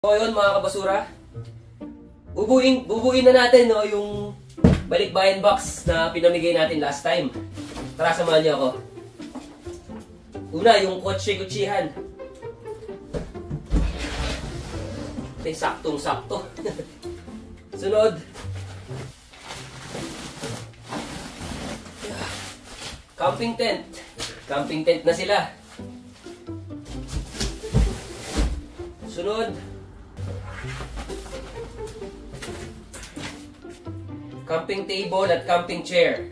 So yun mga kabasura, bubuin na natin no, yung balikbayan box na pinamigay natin last time. Tara, samahan niyo ako. Una, yung kotse-kutsihan. Ito saktong-sakto. Sunod, camping tent. Camping tent na sila. Sunod, camping table at camping chair.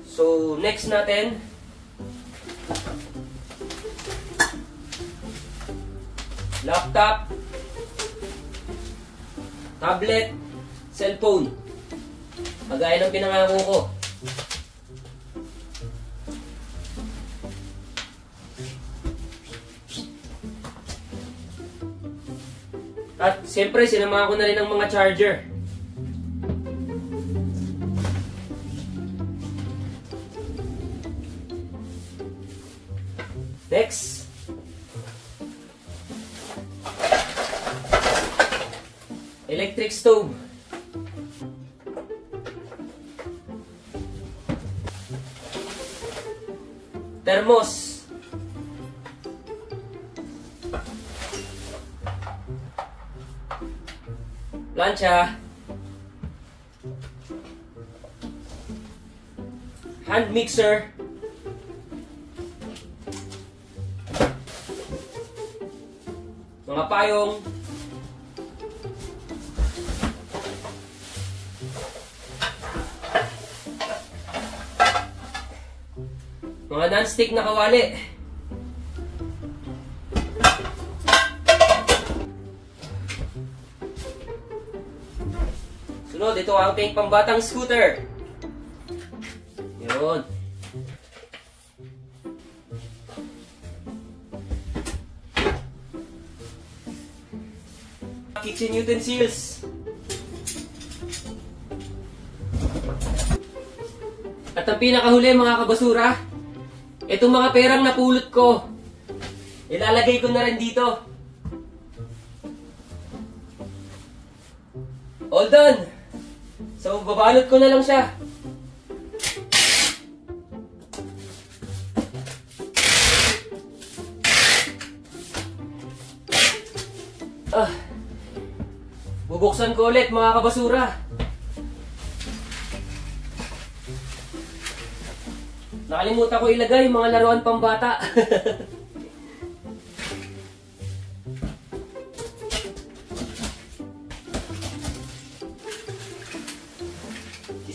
So, next natin, laptop, tablet, cellphone. Magaya ng pinangako ko. At siyempre, sinamahan ko na rin ang mga charger. Next. Electric stove. Thermos. Plancha, hand mixer, mga payong, mga non-stick na kawali. Sunod, ito ang ating pambatang scooter. Yun. Kitchen utensils. At ang pinakahuli mga kabasura, itong mga perang napulot ko, ilalagay ko na rin dito. All done! So, babalot ko na lang siya. Bubuksan ko ulit mga kabasura. Nakalimutan ko ilagay yung mga laruan pambata.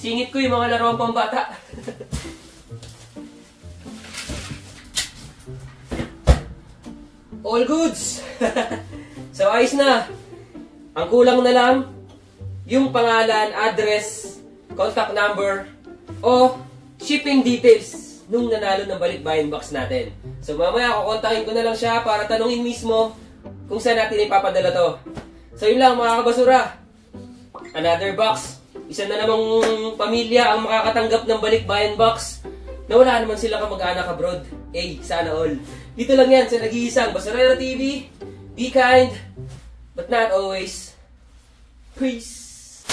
Singit ko yung mga laruan pambata. All goods! So, ayos na. Ang kulang na lang, yung pangalan, address, contact number, o shipping details nung nanalo ng balikbayan box natin. So, mamaya kukontakin ko na lang siya para tanungin mismo kung saan natin ipapadala to. So, yun lang mga kabasura. Another box. Isa na namang pamilya ang makakatanggap ng balikbayan box na wala naman sila kamag-anak abroad. Sana all. Dito lang yan sa nag-iisang Basurero TV. Be kind, but not always. Peace!